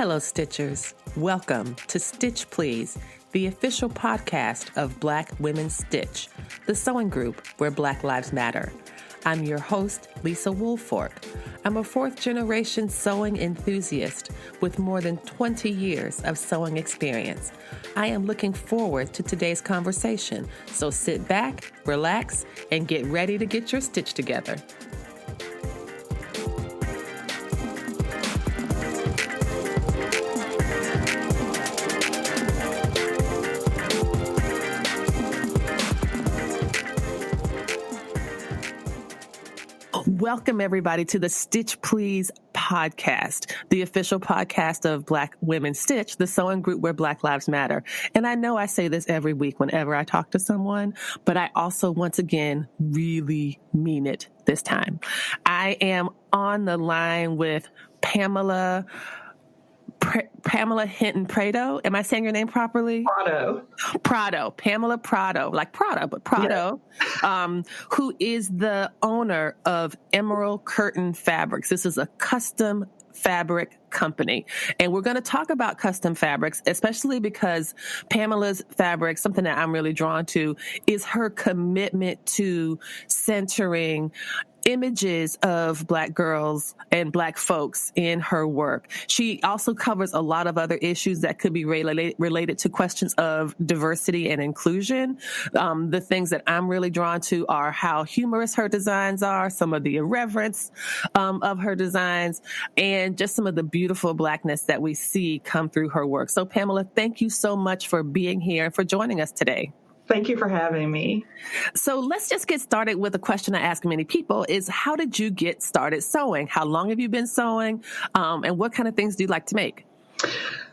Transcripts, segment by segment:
Hello, Stitchers. Welcome to Stitch Please, the official podcast of Black Women Stitch, the sewing group where Black Lives Matter. I'm your host, Lisa Woolfork. I'm a fourth-generation sewing enthusiast with more than 20 years of sewing experience. I am looking forward to today's conversation, so sit back, relax, and get ready to get your stitch together. Welcome, everybody, to the Stitch Please podcast, the official podcast of Black Women Stitch, the sewing group where Black Lives Matter. And I know I say this every week whenever I talk to someone, but I also, once again, really mean it this time. I am on the line with Pamela Hinton Prado. Am I saying your name properly? Prado. Pamela Prado, like Prada, but Prado, yeah. Who is the owner of Emerald Curtain Fabrics. This is a custom fabric company. And we're going to talk about custom fabrics, especially because Pamela's fabric, something that I'm really drawn to, is her commitment to centering images of Black girls and Black folks in her work. She also covers a lot of other issues that could be related to questions of diversity and inclusion. The things that I'm really drawn to are how humorous her designs are, some of the irreverence of her designs, and just some of the beautiful Blackness that we see come through her work. So, Pamela, thank you so much for being here and for joining us today. Thank you for having me. So let's just get started with a question I ask many people is, how did you get started sewing? How long have you been sewing? And what kind of things do you like to make?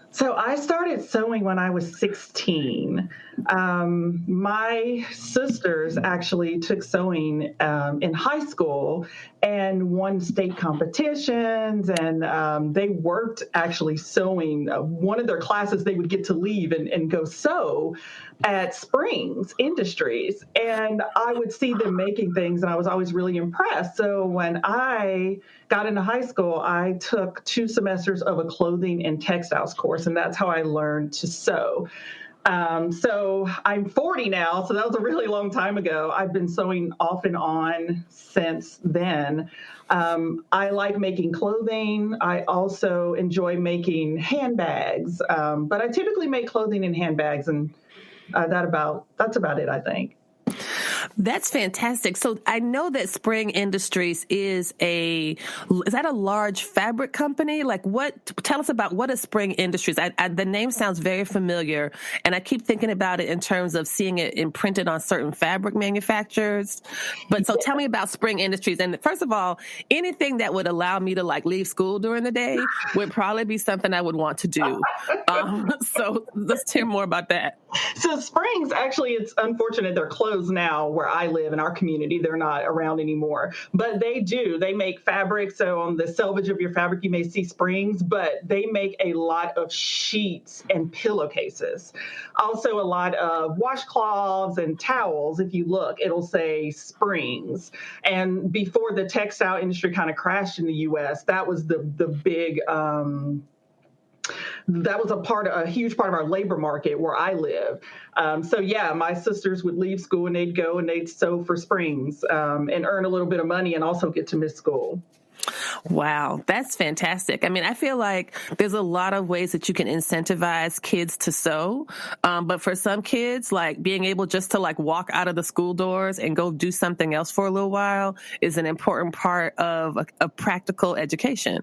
So I started sewing when I was 16. My sisters actually took sewing in high school and won state competitions, and they worked actually sewing. One of their classes, they would get to leave and go sew at Springs Industries, and I would see them making things, and I was always really impressed. So when I got into high school, I took 2 semesters of a clothing and textiles course, and that's how I learned to sew. So I'm 40 now, so that was a really long time ago. I've been sewing off and on since then. I like making clothing. I also enjoy making handbags, but I typically make clothing and handbags, and that's about it, I think. That's fantastic. So I know that Spring Industries is that a large fabric company? Like tell us about what is Spring Industries? The name sounds very familiar, and I keep thinking about it in terms of seeing it imprinted on certain fabric manufacturers. But so tell me about Spring Industries. And first of all, anything that would allow me to leave school during the day would probably be something I would want to do. So let's hear more about that. So Springs, actually, it's unfortunate they're closed now where I live in our community. They're not around anymore, but they make fabric. So on the selvage of your fabric, you may see Springs, but they make a lot of sheets and pillowcases. Also a lot of washcloths and towels. If you look, it'll say Springs. And before the textile industry kind of crashed in the U.S., that was the big, that was a huge part of our labor market where I live. So yeah, my sisters would leave school and they'd go and they'd sew for Springs and earn a little bit of money and also get to miss school. Wow, that's fantastic. I mean, I feel like there's a lot of ways that you can incentivize kids to sew. But for some kids, being able just to walk out of the school doors and go do something else for a little while is an important part of a practical education.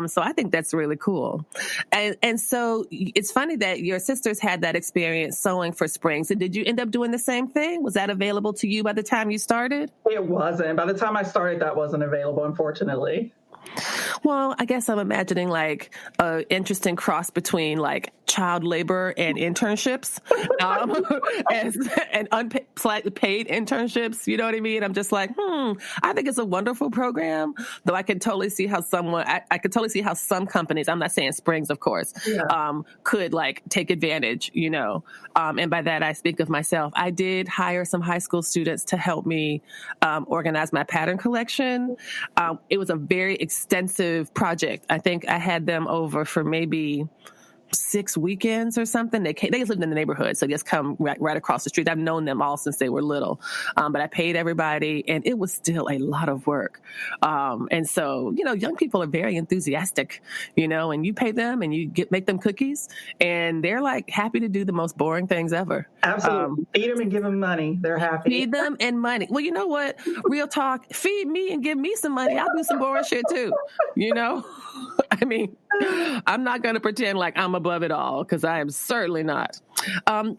So I think that's really cool. And so it's funny that your sisters had that experience sewing for Springs. And did you end up doing the same thing? Was that available to you by the time you started? It wasn't. By the time I started, that wasn't available, unfortunately. Well, I guess I'm imagining an interesting cross between child labor and internships, and slightly paid internships. You know what I mean? I'm just like, I think it's a wonderful program, though I could totally see how I could totally see how some companies, I'm not saying Springs, of course, could like take advantage, you know. And by that, I speak of myself. I did hire some high school students to help me organize my pattern collection. It was a very extensive project. I think I had them over for maybe 6 weekends or something. They just lived in the neighborhood, so they just come right across the street. I've known them all since they were little, but I paid everybody, and it was still a lot of work. And so, you know, young people are very enthusiastic, you know, and you pay them and you make them cookies, and they're like happy to do the most boring things ever. Absolutely. Feed them and give them money. They're happy. Feed them and money. Well, you know what? Real talk. Feed me and give me some money. I'll do some boring shit too. You know? I mean, I'm not going to pretend like I'm above it all, because I am certainly not.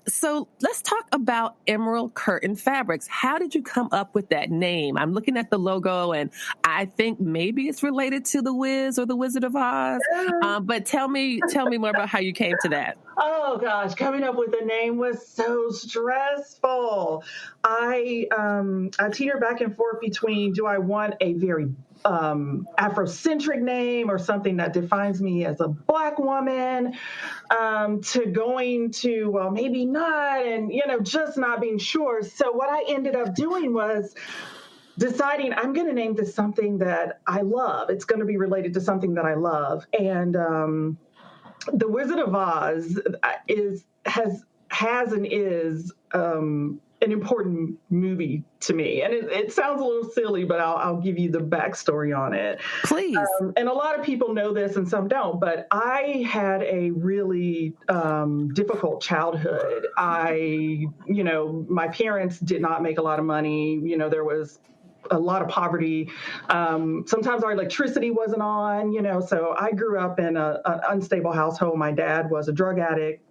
So let's talk about Emerald Curtain Fabrics. How did you come up with that name? I'm looking at the logo, and I think maybe it's related to the Wiz or the Wizard of Oz. But tell me more about how you came to that. Oh gosh, coming up with a name was so stressful. I teeter back and forth between, do I want a very Afrocentric name or something that defines me as a Black woman, to going to, well, maybe not, and, you know, just not being sure. So what I ended up doing was deciding I'm going to name this something that I love. It's going to be related to something that I love. And The Wizard of Oz has and is an important movie to me. And it sounds a little silly, but I'll give you the backstory on it. Please. And a lot of people know this and some don't, but I had a really difficult childhood. My parents did not make a lot of money. You know, there was a lot of poverty. Sometimes our electricity wasn't on, you know, so I grew up in an unstable household. My dad was a drug addict.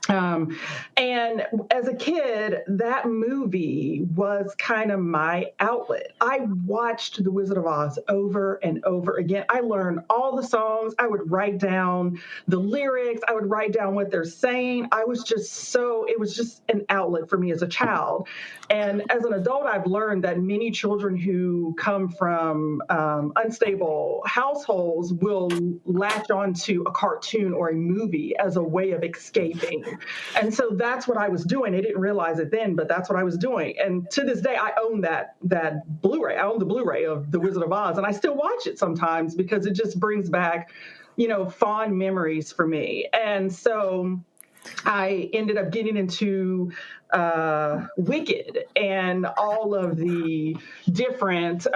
And as a kid, that movie was kind of my outlet. I watched The Wizard of Oz over and over again. I learned all the songs. I would write down the lyrics. I would write down what they're saying. It was just an outlet for me as a child. And as an adult, I've learned that many children who come from unstable households will latch onto a cartoon or a movie as a way of escaping. And so that's what I was doing. I didn't realize it then, but that's what I was doing. And to this day, I own that Blu-ray. I own the Blu-ray of The Wizard of Oz, and I still watch it sometimes because it just brings back, you know, fond memories for me. And so I ended up getting into Wicked and all of the different,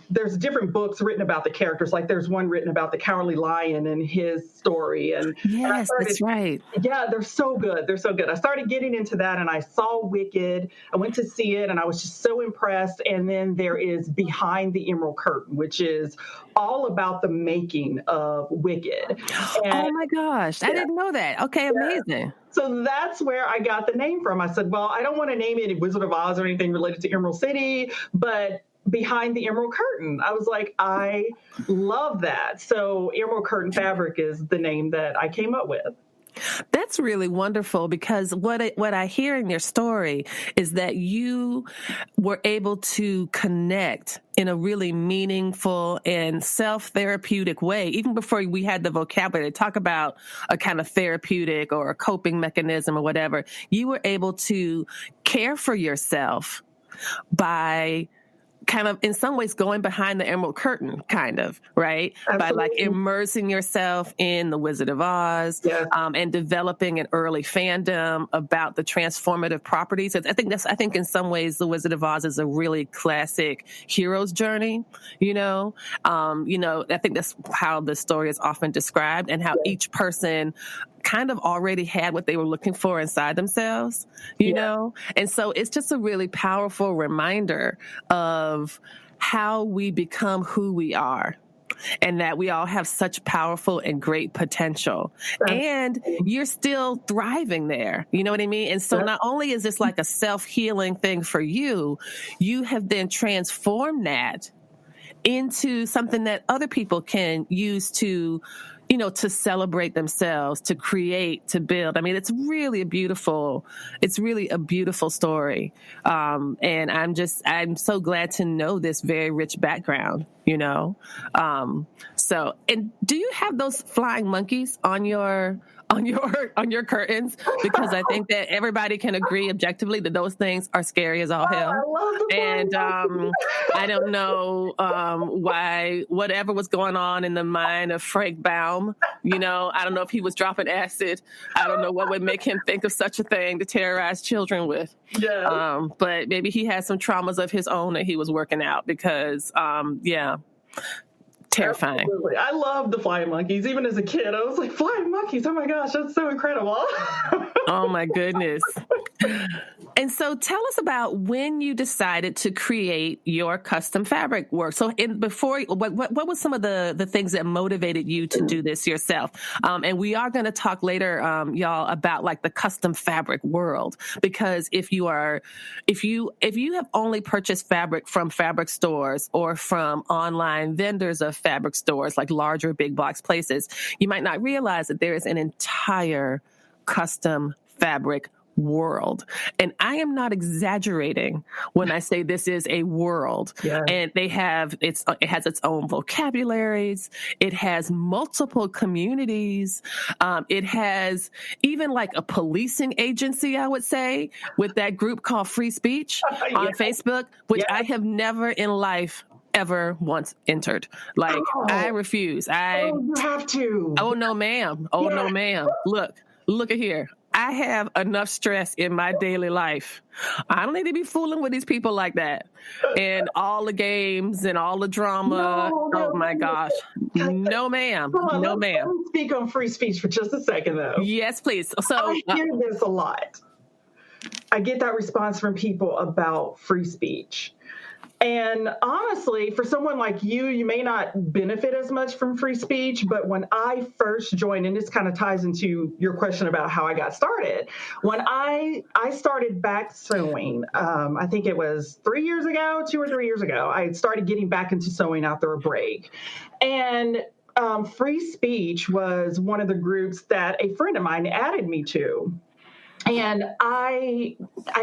there's different books written about the characters. Like there's one written about the Cowardly Lion and his story. Yes, that's right. Yeah, they're so good. They're so good. I started getting into that and I saw Wicked. I went to see it and I was just so impressed. And then there is Behind the Emerald Curtain, which is all about the making of Wicked. And, oh my gosh, I didn't know that. Okay, amazing. So that's where I got the name from. I said, well, I don't want to name it Wizard of Oz or anything related to Emerald City, but Behind the Emerald Curtain. I was like, I love that. So Emerald Curtain Fabric is the name that I came up with. That's really wonderful, because what I hear in your story is that you were able to connect in a really meaningful and self-therapeutic way, even before we had the vocabulary to talk about a kind of therapeutic or a coping mechanism or whatever. You were able to care for yourself by kind of in some ways going behind the Emerald Curtain, kind of, right? Absolutely. By like immersing yourself in the Wizard of Oz, yes. And developing an early fandom about the transformative properties. I think in some ways the Wizard of Oz is a really classic hero's journey, you know? I think that's how the story is often described, and how each person kind of already had what they were looking for inside themselves, you know? And so it's just a really powerful reminder of how we become who we are, and that we all have such powerful and great potential. And you're still thriving there. You know what I mean? And so not only is this like a self-healing thing for you, you have then transformed that into something that other people can use to to celebrate themselves, to create, to build. I mean, it's really a beautiful story. And I'm so glad to know this very rich background, and do you have those flying monkeys on your curtains? Because I think that everybody can agree objectively that those things are scary as all hell. I love the And I don't know why, whatever was going on in the mind of Frank Baum, I don't know if he was dropping acid. I don't know what would make him think of such a thing to terrorize children with. Yeah. But maybe he had some traumas of his own that he was working out because, terrifying. Absolutely. I love the flying monkeys. Even as a kid, I was like, flying monkeys, oh my gosh, that's so incredible. Oh my goodness. And so tell us about when you decided to create your custom fabric work. So what was some of the things that motivated you to do this yourself? And we are going to talk later, y'all, about like the custom fabric world, because if you have only purchased fabric from fabric stores or from online vendors of fabric stores, like larger big box places, you might not realize that there is an entire custom fabric world. And I am not exaggerating when I say this is a world. Yeah. And it has its own vocabularies. It has multiple communities. It has even like a policing agency, I would say, with that group called Free Speech on Facebook, which I have never in life ever once entered. Like, I refuse. You have to. Oh, no, ma'am. Oh, no, ma'am. Look at here. I have enough stress in my daily life. I don't need to be fooling with these people like that. And all the games and all the drama. Oh my gosh. No, ma'am. No, ma'am. Let me speak on free speech for just a second, though. Yes, please. So I hear this a lot. I get that response from people about free speech. And honestly, for someone like you may not benefit as much from free speech, but when I first joined, and this kind of ties into your question about how I got started, when I started back sewing, I think it was 2 or 3 years ago, I started getting back into sewing after a break. And free speech was one of the groups that a friend of mine added me to. And I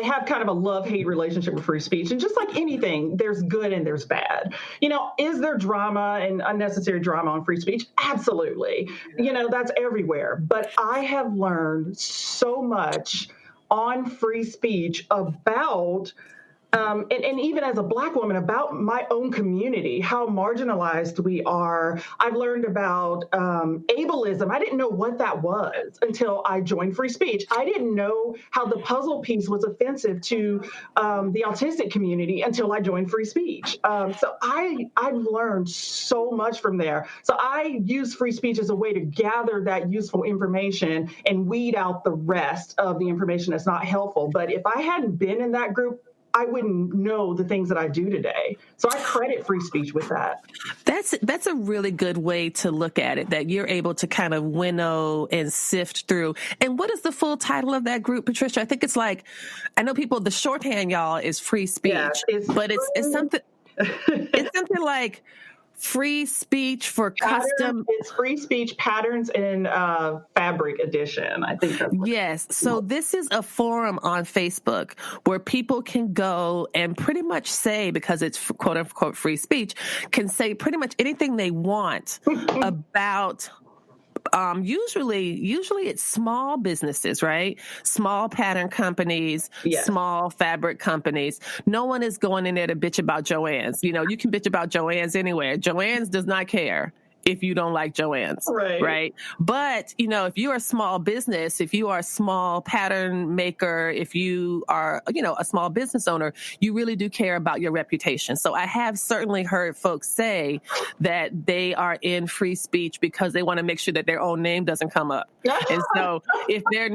have kind of a love-hate relationship with free speech. And just like anything, there's good and there's bad. Is there drama and unnecessary drama on free speech? Absolutely. That's everywhere. But I have learned so much on free speech about and even as a Black woman, about my own community, how marginalized we are. I've learned about ableism. I didn't know what that was until I joined Free Speech. I didn't know how the puzzle piece was offensive to the autistic community until I joined Free Speech. So I've learned so much from there. So I use Free Speech as a way to gather that useful information and weed out the rest of the information that's not helpful. But if I hadn't been in that group, I wouldn't know the things that I do today. So I credit free speech with that. That's a really good way to look at it, that you're able to kind of winnow and sift through. And what is the full title of that group, Patricia? I think it's like, I know people, the shorthand, y'all, is free speech, it's something, it's something like Free Speech for Custom. It's Free Speech Patterns in Fabric Edition. I think that's yes. So this is a forum on Facebook where people can go and pretty much say, because it's quote unquote free speech, can say pretty much anything they want about usually it's small businesses, right? Small pattern companies, small fabric companies. No one is going in there to bitch about Joann's. You can bitch about Joann's anywhere. Joann's does not care if you don't like Joann's, right? But, if you're a small business, if you are a small pattern maker, if you are, a small business owner, you really do care about your reputation. So I have certainly heard folks say that they are in free speech because they want to make sure that their own name doesn't come up. And so if their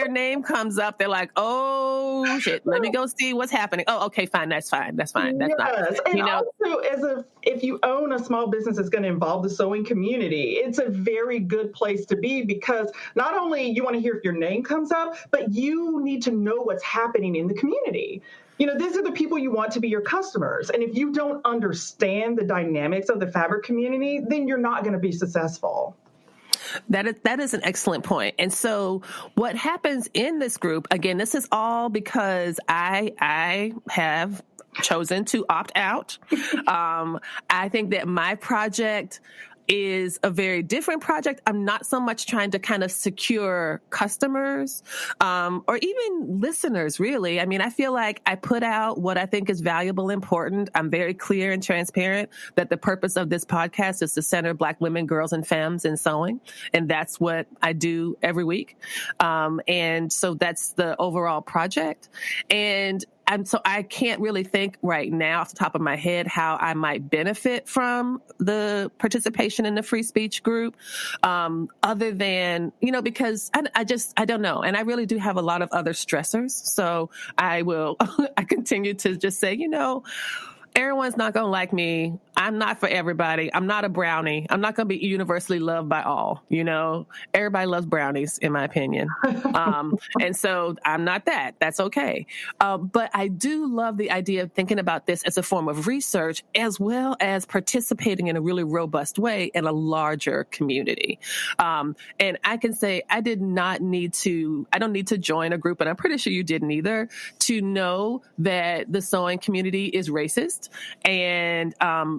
name comes up, they're like, oh shit, let me go see what's happening. Oh, okay, fine. That's fine. That's fine. That's not, also, if you own a small business that's going to involve the sewing community, it's a very good place to be, because not only you want to hear if your name comes up, but you need to know what's happening in the community. These are the people you want to be your customers. And if you don't understand the dynamics of the fabric community, then you're not going to be successful. That is an excellent point. And so what happens in this group, again, this is all because I have chosen to opt out. I think that my project is a very different project. I'm not so much trying to kind of secure customers, or even listeners, really. I mean, I feel like I put out what I think is valuable, important. I'm very clear and transparent that the purpose of this podcast is to center Black women, girls, and femmes in sewing. And that's what I do every week. And so that's the overall project. And so I can't really think right now off the top of my head how I might benefit from the participation in the free speech group, other than, because I don't know. And I really do have a lot of other stressors. So I continue to just say, everyone's not going to like me. I'm not for everybody. I'm not a brownie. I'm not going to be universally loved by all. Everybody loves brownies, in my opinion. And so I'm not that. That's okay. But I do love the idea of thinking about this as a form of research, as well as participating in a really robust way in a larger community. And I can say I don't need to join a group, and I'm pretty sure you didn't either, to know that the sewing community is racist and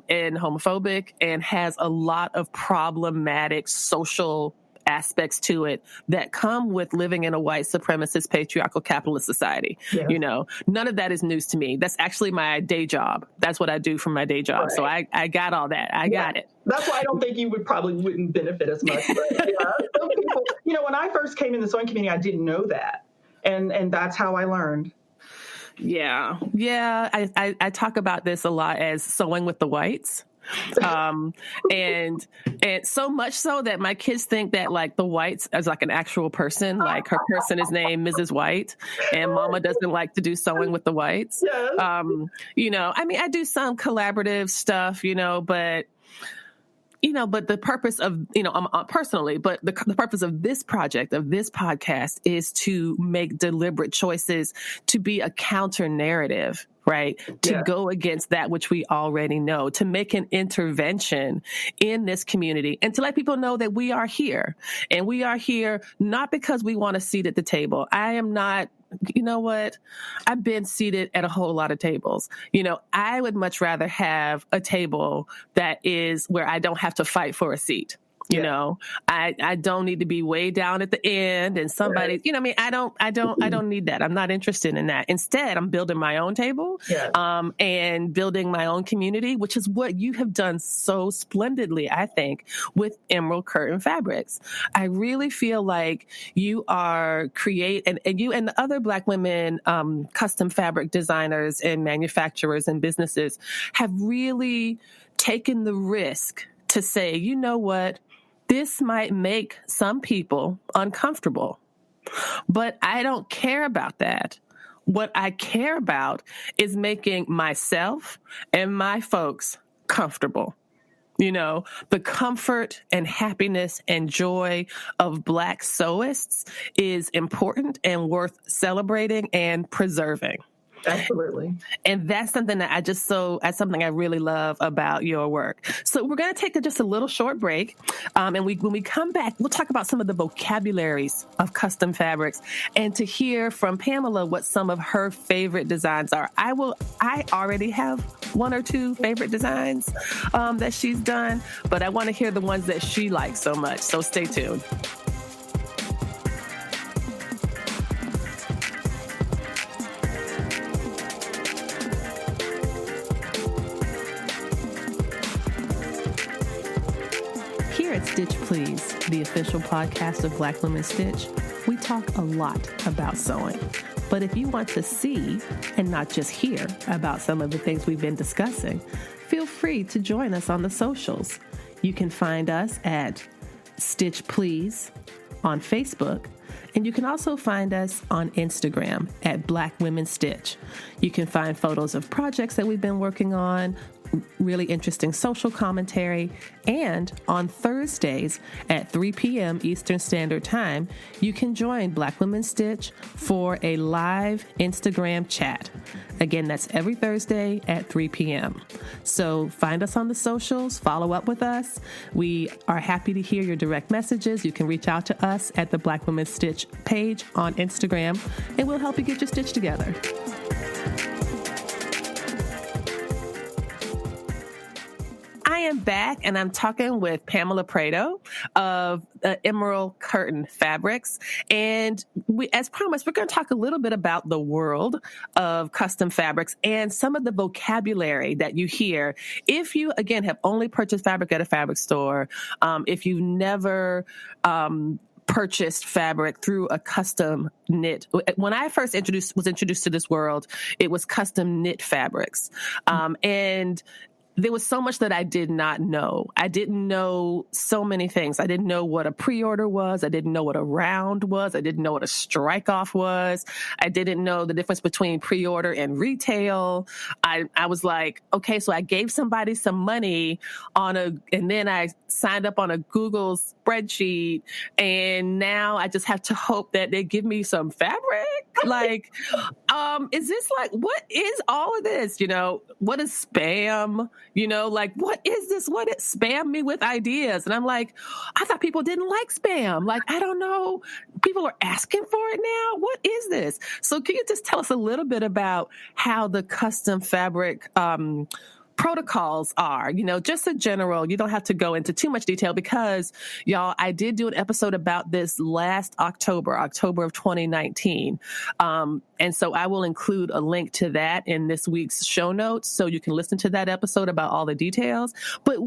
homophobic and has a lot of problematic social aspects to it that come with living in a white supremacist patriarchal capitalist society. Yeah. None of that is news to me. That's actually my day job. That's what I do for my day job. Right. So I got all that. I got it. That's why I don't think you wouldn't benefit as much. But, some people, when I first came in the sewing community, I didn't know that. And that's how I learned. Yeah. I talk about this a lot as sewing with the whites. And so much so that my kids think that like the whites is like an actual person, like her person is named Mrs. White, and mama doesn't like to do sewing with the whites. Yes. I do some collaborative stuff, but the purpose of, personally, but the purpose of this project, of this podcast, is to make deliberate choices to be a counter narrative, right? To go against that which we already know, to make an intervention in this community and to let people know that we are here. And we are here not because we want a seat at the table. I am not. You know what? I've been seated at a whole lot of tables. I would much rather have a table that is where I don't have to fight for a seat. I don't need to be way down at the end and somebody, I don't need that. I'm not interested in that. Instead, I'm building my own table, and building my own community, which is what you have done so splendidly, I think, with Emerald Curtain Fabrics. I really feel like you are and you and the other Black women, custom fabric designers and manufacturers and businesses have really taken the risk to say, you know what? This might make some people uncomfortable, but I don't care about that. What I care about is making myself and my folks comfortable. The comfort and happiness and joy of Black sewists is important and worth celebrating and preserving. Absolutely. And that's something that that's something I really love about your work. So we're going to take just a little short break. And when we come back, we'll talk about some of the vocabularies of custom fabrics and to hear from Pamela what some of her favorite designs are. I already have one or two favorite designs that she's done, but I want to hear the ones that she likes so much. So stay tuned. Here at Stitch Please, the official podcast of Black Women Stitch, we talk a lot about sewing. But if you want to see and not just hear about some of the things we've been discussing, feel free to join us on the socials. You can find us at Stitch Please on Facebook, and you can also find us on Instagram at Black Women Stitch. You can find photos of projects that we've been working on, really interesting social commentary. And on Thursdays at 3 p.m. Eastern Standard Time, you can join Black Women Stitch for a live Instagram chat. Again, that's every Thursday at 3 p.m. So find us on the socials, follow up with us. We are happy to hear your direct messages. You can reach out to us at the Black Women Stitch page on Instagram, and we'll help you get your stitch together. I am back, and I'm talking with Pamela Prado of Emerald Curtain Fabrics. And as promised, we're going to talk a little bit about the world of custom fabrics and some of the vocabulary that you hear. If you, again, have only purchased fabric at a fabric store, if you've never purchased fabric through a custom knit. When I first was introduced to this world, it was custom knit fabrics. And there was so much that I did not know. I didn't know so many things. I didn't know what a pre-order was. I didn't know what a round was. I didn't know what a strike-off was. I didn't know the difference between pre-order and retail. I was like, okay, so I gave somebody some money and then I signed up on a Google spreadsheet, and now I just have to hope that they give me some fabric. Like, is this like, what is all of this? What is spam? What is this? Spam me with ideas? And I'm like, I thought people didn't like spam. Like, I don't know. People are asking for it now. What is this? So can you just tell us a little bit about how the custom fabric protocols are, just in general? You don't have to go into too much detail because, y'all, I did do an episode about this last October of 2019. And so I will include a link to that in this week's show notes so you can listen to that episode about all the details. But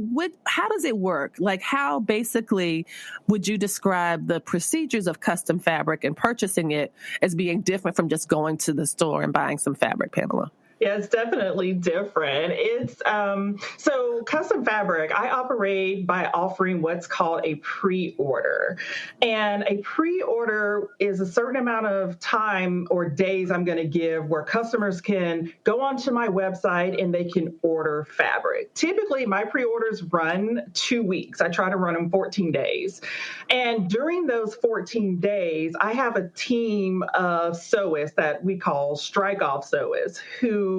how does it work? Like, how basically would you describe the procedures of custom fabric and purchasing it as being different from just going to the store and buying some fabric, Pamela? Yeah, it's definitely different. It's so custom fabric, I operate by offering what's called a pre-order. And a pre-order is a certain amount of time or days I'm going to give where customers can go onto my website and they can order fabric. Typically, my pre-orders run 2 weeks. I try to run them 14 days. And during those 14 days, I have a team of sewists that we call strike-off sewists who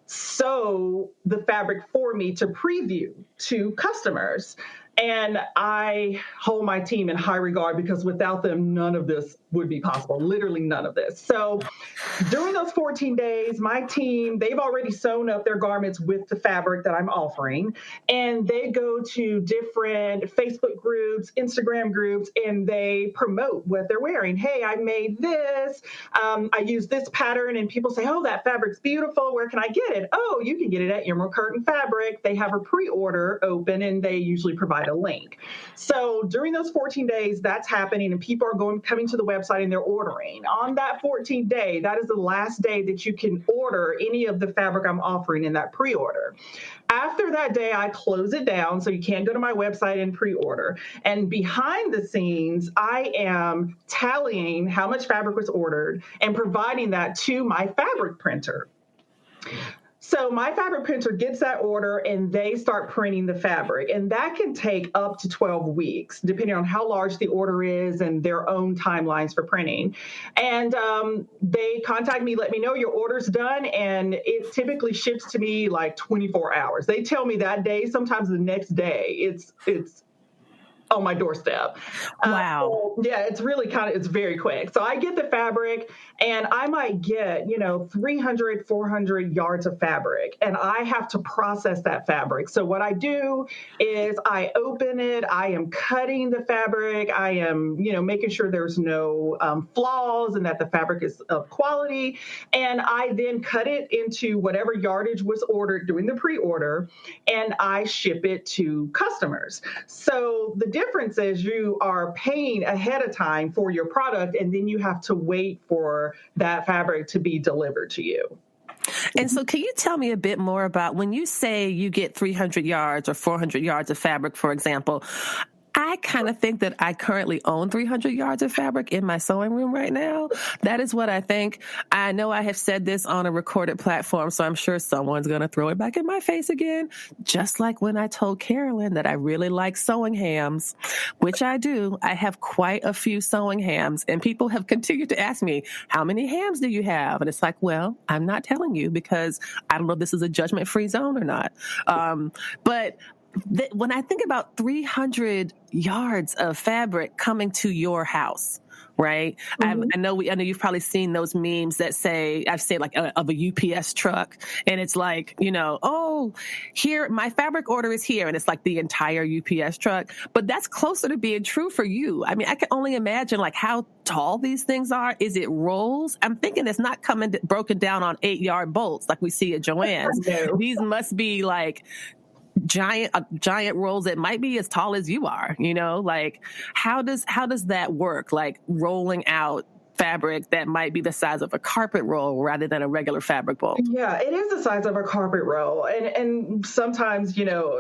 sew the fabric for me to preview to customers. And I hold my team in high regard because without them, none of this would be possible, literally none of this. So during those 14 days, my team, they've already sewn up their garments with the fabric that I'm offering, and they go to different Facebook groups, Instagram groups, and they promote what they're wearing. Hey, I made this. I use this pattern, and people say, oh, that fabric's beautiful. Where can I get it? Oh, you can get it at Emerald Curtain Fabric. They have a pre-order open, and they usually provide a link. So during those 14 days, that's happening, and people are coming to the website and they're ordering. On that 14th day, that is the last day that you can order any of the fabric I'm offering in that pre-order. After that day, I close it down, so you can't go to my website and pre-order. And behind the scenes, I am tallying how much fabric was ordered and providing that to my fabric printer. So my fabric printer gets that order and they start printing the fabric. And that can take up to 12 weeks, depending on how large the order is and their own timelines for printing. And they contact me, let me know your order's done. And it typically ships to me like 24 hours. They tell me that day, sometimes the next day, it's on my doorstep. Wow. So, yeah, it's really it's very quick. So I get the fabric and I might get, 300, 400 yards of fabric, and I have to process that fabric. So what I do is I open it, I am cutting the fabric, I am, making sure there's no flaws and that the fabric is of quality. And I then cut it into whatever yardage was ordered during the pre-order, and I ship it to customers. So the difference is you are paying ahead of time for your product, and then you have to wait for that fabric to be delivered to you. And so can you tell me a bit more about when you say you get 300 yards or 400 yards of fabric, for example, I kind of think that I currently own 300 yards of fabric in my sewing room right now. That is what I think. I know I have said this on a recorded platform, so I'm sure someone's going to throw it back in my face again. Just like when I told Carolyn that I really like sewing hams, which I do. I have quite a few sewing hams, and people have continued to ask me, how many hams do you have? And it's like, well, I'm not telling you because I don't know if this is a judgment-free zone or not. But when I think about 300 yards of fabric coming to your house, right? Mm-hmm. I know you've probably seen those memes that say, I've seen like of a UPS truck, and it's like, oh, here, my fabric order is here. And it's like the entire UPS truck, but that's closer to being true for you. I mean, I can only imagine like how tall these things are. Is it rolls? I'm thinking it's not broken down on 8-yard bolts like we see at Joann's. No. These must be like giant rolls that might be as tall as you are, like how does that work? Like rolling out fabric that might be the size of a carpet roll rather than a regular fabric bolt. Yeah, it is the size of a carpet roll, and sometimes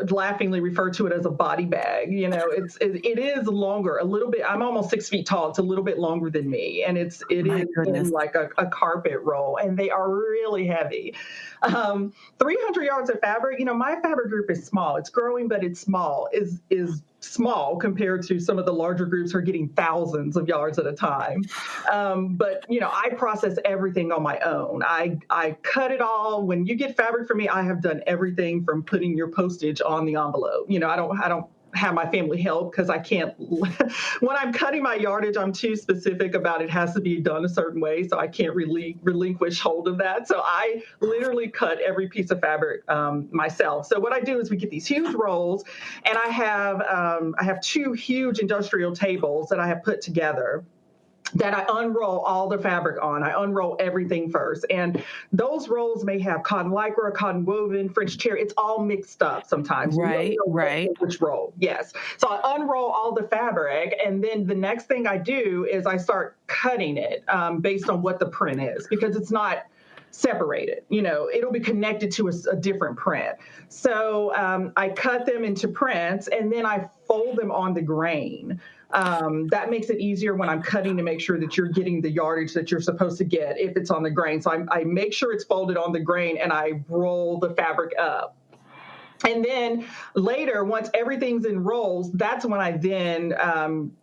laughingly refer to it as a body bag. It is longer a little bit. I'm almost 6 feet tall. It's a little bit longer than me, and it is like a carpet roll, and they are really heavy. 300 yards of fabric. My fabric group is small. It's growing, but it's small. Is small compared to some of the larger groups who are getting thousands of yards at a time. But I process everything on my own. I cut it all. When you get fabric from me, I have done everything from putting your postage on the envelope. I don't have my family help because I can't. When I'm cutting my yardage, I'm too specific about it has to be done a certain way, so I can't really relinquish hold of that. So I literally cut every piece of fabric myself. So what I do is we get these huge rolls, and I have 2 huge industrial tables that I have put together that I unroll all the fabric on. I unroll everything first. And those rolls may have cotton lycra, cotton woven, French cherry. It's all mixed up sometimes. Right. Which roll? Yes. So I unroll all the fabric. And then the next thing I do is I start cutting it based on what the print is, because it's not separated. It'll be connected to a different print. So I cut them into prints, and then I fold them on the grain. That makes it easier when I'm cutting to make sure that you're getting the yardage that you're supposed to get if it's on the grain. So I make sure it's folded on the grain, and I roll the fabric up. And then later, once everything's in rolls, that's when I then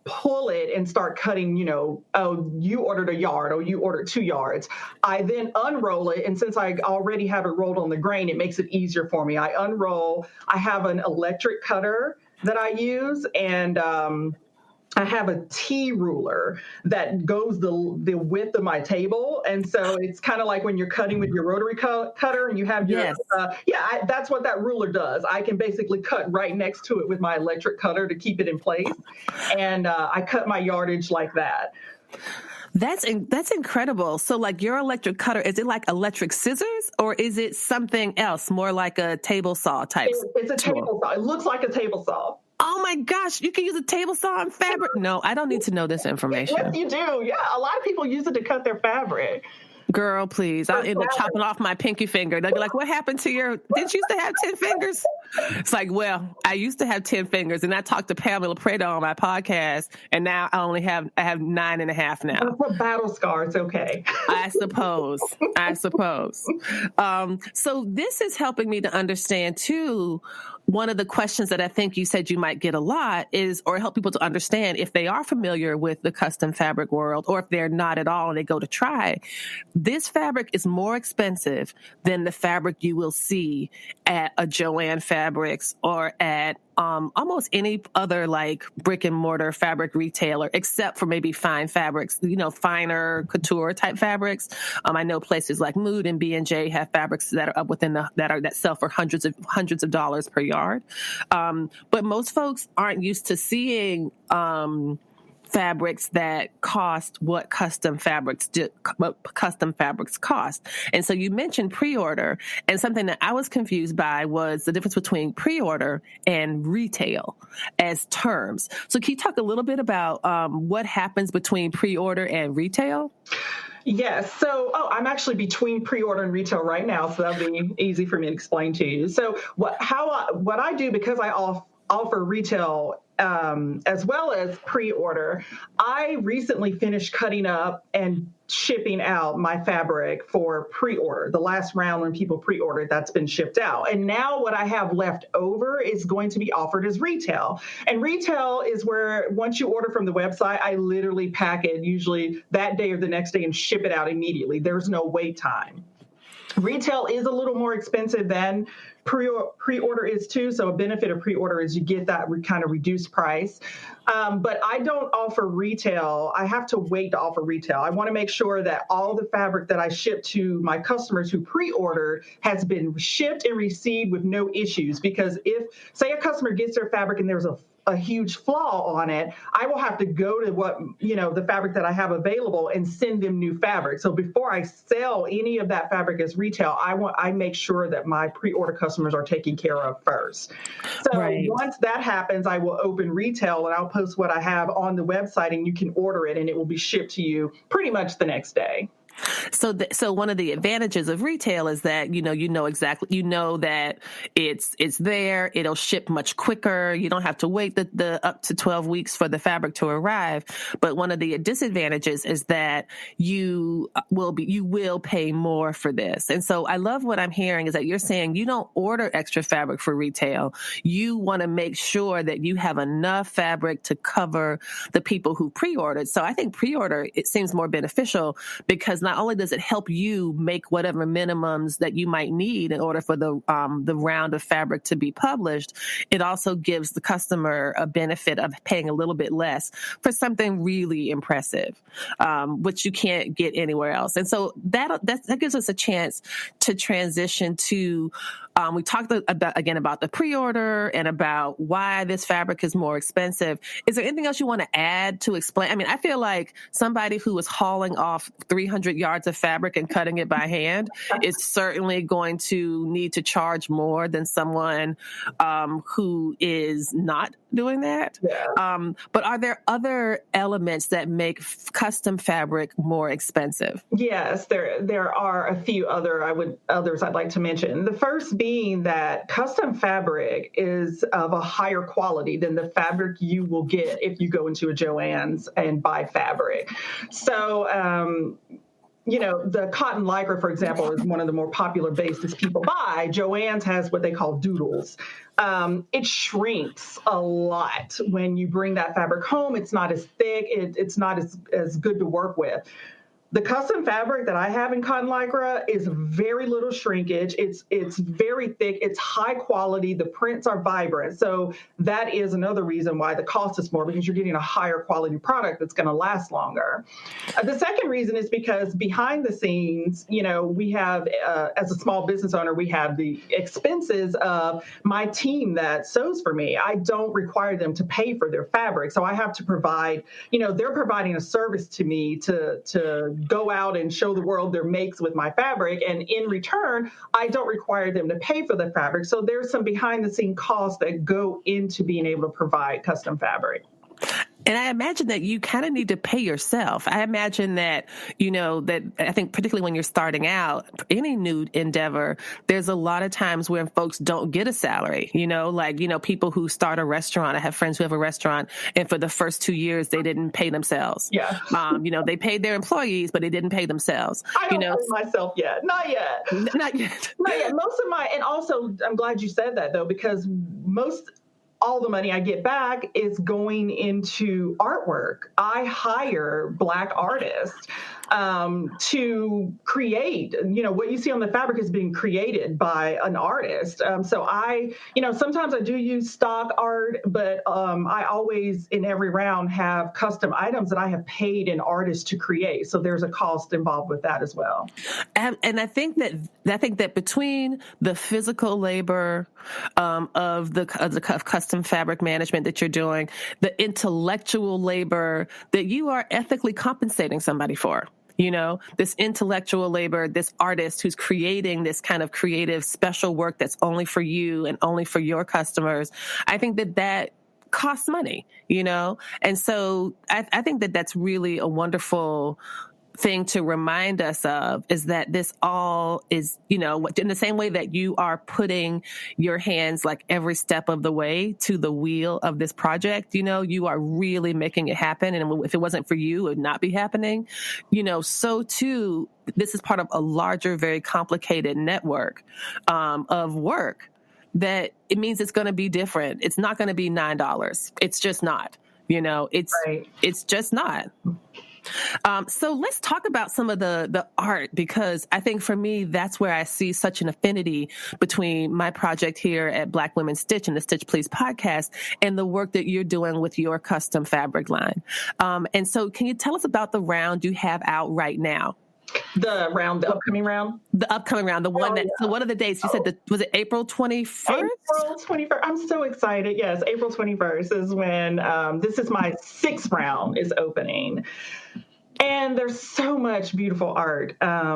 pull it and start cutting, oh, you ordered a yard, or you ordered 2 yards. I then unroll it. And since I already have it rolled on the grain, it makes it easier for me. I unroll. I have an electric cutter that I use, and I have a T ruler that goes the width of my table. And so it's kind of like when you're cutting with your rotary cutter and you have your, yes. That's what that ruler does. I can basically cut right next to it with my electric cutter to keep it in place. And I cut my yardage like that. That's incredible. So like your electric cutter, is it like electric scissors, or is it something else, more like a table saw type? It's a table saw. It looks like a table saw. Oh my gosh, you can use a table saw on fabric? No, I don't need to know this information. Yes, you do. Yeah, a lot of people use it to cut their fabric. Girl, please. I'll end up chopping off my pinky finger. They'll be like, what happened to didn't you used to have 10 fingers? It's like, well, I used to have 10 fingers, and I talked to Pamela Prado on my podcast, and now I have 9.5 now. That's a battle scar. It's okay. I suppose. So this is helping me to understand too. One of the questions that I think you said you might get a lot is, or help people to understand if they are familiar with the custom fabric world, or if they're not at all and they go to try, this fabric is more expensive than the fabric you will see at a Joann Fabrics or at almost any other like brick and mortar fabric retailer, except for maybe fine fabrics, finer couture type fabrics. I know places like Mood and B&J have fabrics that are up within that sell for hundreds of dollars per yard. But most folks aren't used to seeing fabrics that cost what custom fabrics cost. And so you mentioned pre-order, and something that I was confused by was the difference between pre-order and retail as terms. So can you talk a little bit about what happens between pre-order and retail? Yes. So, I'm actually between pre-order and retail right now, so that'll be easy for me to explain to you. So what I do, because I offer retail as well as pre-order. I recently finished cutting up and shipping out my fabric for pre-order. The last round when people pre-ordered, that's been shipped out. And now what I have left over is going to be offered as retail. And retail is where once you order from the website, I literally pack it usually that day or the next day and ship it out immediately. There's no wait time. Retail is a little more expensive than pre-order is too. So a benefit of pre-order is you get that kind of reduced price. But I don't offer retail. I have to wait to offer retail. I want to make sure that all the fabric that I ship to my customers who pre-ordered has been shipped and received with no issues. Because if, say, a customer gets their fabric and there's a huge flaw on it, I will have to go to the fabric that I have available and send them new fabric. So before I sell any of that fabric as retail, I make sure that my pre-order customers are taken care of first. So Once that happens, I will open retail and I'll post what I have on the website and you can order it and it will be shipped to you pretty much the next day. So one of the advantages of retail is that, you know exactly, that it's there, it'll ship much quicker. You don't have to wait the up to 12 weeks for the fabric to arrive. But one of the disadvantages is that you will pay more for this. And so I love what I'm hearing is that you're saying you don't order extra fabric for retail. You want to make sure that you have enough fabric to cover the people who pre-ordered. So I think pre-order, it seems more beneficial because not only does it help you make whatever minimums that you might need in order for the round of fabric to be published, it also gives the customer a benefit of paying a little bit less for something really impressive, which you can't get anywhere else. And so that gives us a chance to transition to, we talked about the pre-order and about why this fabric is more expensive. Is there anything else you want to add to explain? I mean, I feel like somebody who is hauling off 300 yards of fabric and cutting it by hand is certainly going to need to charge more than someone who is not doing that. Yeah. But are there other elements that make custom fabric more expensive? Yes, there are a few others I'd like to mention. The first being that custom fabric is of a higher quality than the fabric you will get if you go into a Joann's and buy fabric. So, the cotton lycra, for example, is one of the more popular bases people buy. Joann's has what they call doodles. It shrinks a lot when you bring that fabric home. It's not as thick. It's not as good to work with. The custom fabric that I have in cotton lycra is very little shrinkage. It's very thick. It's high quality. The prints are vibrant. So that is another reason why the cost is more, because you're getting a higher quality product that's going to last longer. The second reason is because behind the scenes, we have, as a small business owner, we have the expenses of my team that sews for me. I don't require them to pay for their fabric. So I have to provide, they're providing a service to me to go out and show the world their makes with my fabric. And in return, I don't require them to pay for the fabric. So there's some behind the scene costs that go into being able to provide custom fabric. And I imagine that you kind of need to pay yourself. I imagine that, that I think particularly when you're starting out, any new endeavor, there's a lot of times where folks don't get a salary, people who start a restaurant. I have friends who have a restaurant and for the first 2 years, they didn't pay themselves. Yeah. They paid their employees, but they didn't pay themselves. I don't pay myself yet. Not yet. Not yet. Not yet. And also I'm glad you said that though, because all the money I get back is going into artwork. I hire Black artists to create, what you see on the fabric is being created by an artist. So sometimes I do use stock art, but I always, in every round, have custom items that I have paid an artist to create. So there's a cost involved with that as well. And I think that between the physical labor of custom fabric management that you're doing, the intellectual labor that you are ethically compensating somebody for. This intellectual labor, this artist who's creating this kind of creative special work that's only for you and only for your customers. I think that costs money, And so I think that that's really a wonderful thing to remind us of is that this all is, in the same way that you are putting your hands like every step of the way to the wheel of this project, you are really making it happen. And if it wasn't for you, it would not be happening, so too, this is part of a larger, very complicated network of work that it means it's going to be different. It's not going to be $9. It's just not, it's just not. So let's talk about some of the art, because I think for me, that's where I see such an affinity between my project here at Black Women Stitch and the Stitch Please podcast and the work that you're doing with your custom fabric line. And so can you tell us about the round you have out right now? The upcoming round? The upcoming round, the one so what are the dates? You said, was it April 21st? April 21st. I'm so excited. Yes, April 21st is when this is my 6th round is opening. And there's so much beautiful art. I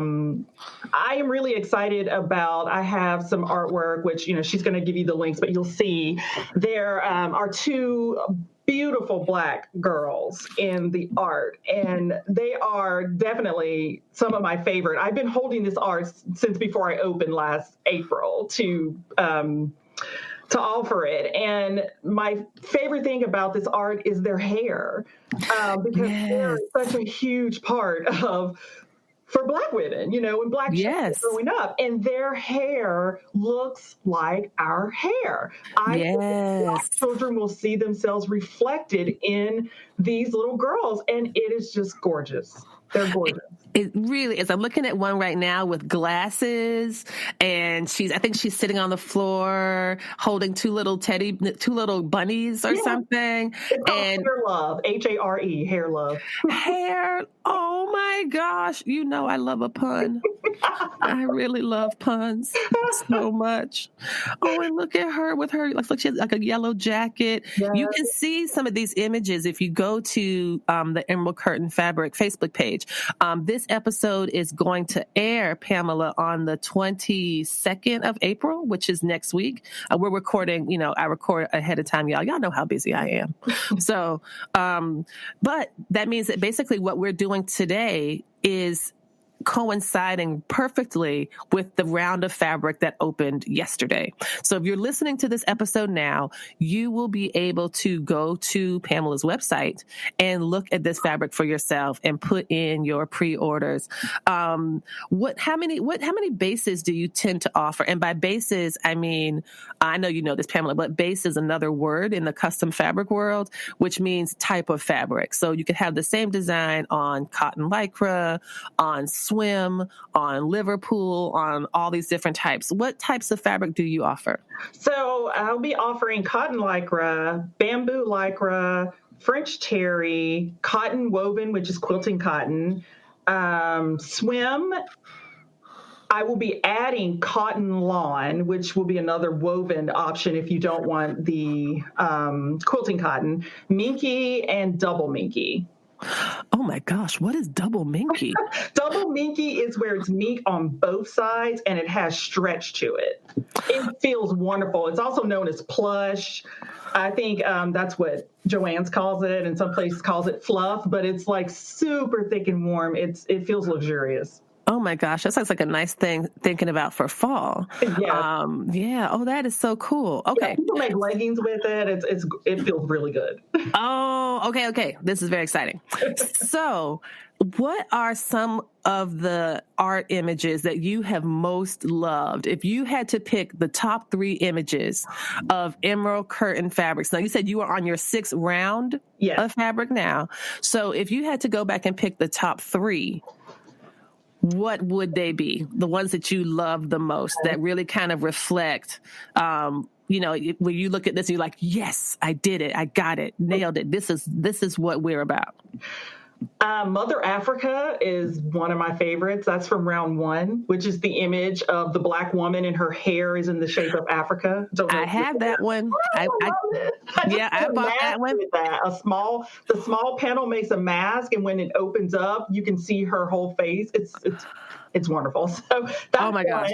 am really excited about, I have some artwork, which, she's going to give you the links, but you'll see there are 2 beautiful Black girls in the art, and they are definitely some of my favorite. I've been holding this art since before I opened last April to offer it. And my favorite thing about this art is their hair, because they're such a huge part for Black women, when Black children growing up, and their hair looks like our hair. I think Black children will see themselves reflected in these little girls, and it is just gorgeous. They're gorgeous. It really is. I'm looking at one right now with glasses, and I think she's sitting on the floor holding 2 little bunnies or something. It's called Hair Love, HARE, Hair Love. Hair. Oh my gosh. I love a pun. I really love puns so much. Oh, and look at her with her, look, she has like a yellow jacket. Yes. You can see some of these images if you go to the Emerald Curtain Fabric Facebook page. This episode is going to air, Pamela, on the 22nd of April, which is next week. We're recording, I record ahead of time, y'all. Y'all know how busy I am. So, but that means that basically what we're doing today is coinciding perfectly with the round of fabric that opened yesterday. So if you're listening to this episode now, you will be able to go to Pamela's website and look at this fabric for yourself and put in your pre-orders. How many bases do you tend to offer? And by bases, I mean, I know you know this, Pamela, but base is another word in the custom fabric world, which means type of fabric. So you could have the same design on cotton lycra, on swim, on Liverpool, on all these different types. What types of fabric do you offer? So I'll be offering cotton lycra, bamboo lycra, French terry, cotton woven, which is quilting cotton, swim. I will be adding cotton lawn, which will be another woven option if you don't want the quilting cotton, minky, and double minky. Oh my gosh, what is double minky? Double minky is where it's mink on both sides and it has stretch to it. It feels wonderful. It's also known as plush. I think that's what Joann's calls it, and some places calls it fluff, but it's like super thick and warm. It feels luxurious. Oh my gosh, that sounds like a nice thing thinking about for fall. Yeah. Oh, that is so cool. Okay. Yeah, people make leggings with it. It feels really good. Oh, okay. This is very exciting. So, what are some of the art images that you have most loved? If you had to pick the top 3 images of Emerald Curtain fabrics, now you said you were on your 6th round of fabric now. So if you had to go back and pick the top 3, what would they be? The ones that you love the most, that really kind of reflect, when you look at this, you're like, yes, I did it. I got it. Nailed it. This is what we're about. Mother Africa is one of my favorites. That's from round 1, which is the image of the Black woman and her hair is in the shape of Africa. I have that one. I bought that one. The small panel makes a mask, and when it opens up, you can see her whole face. It's wonderful. So that's oh my gosh.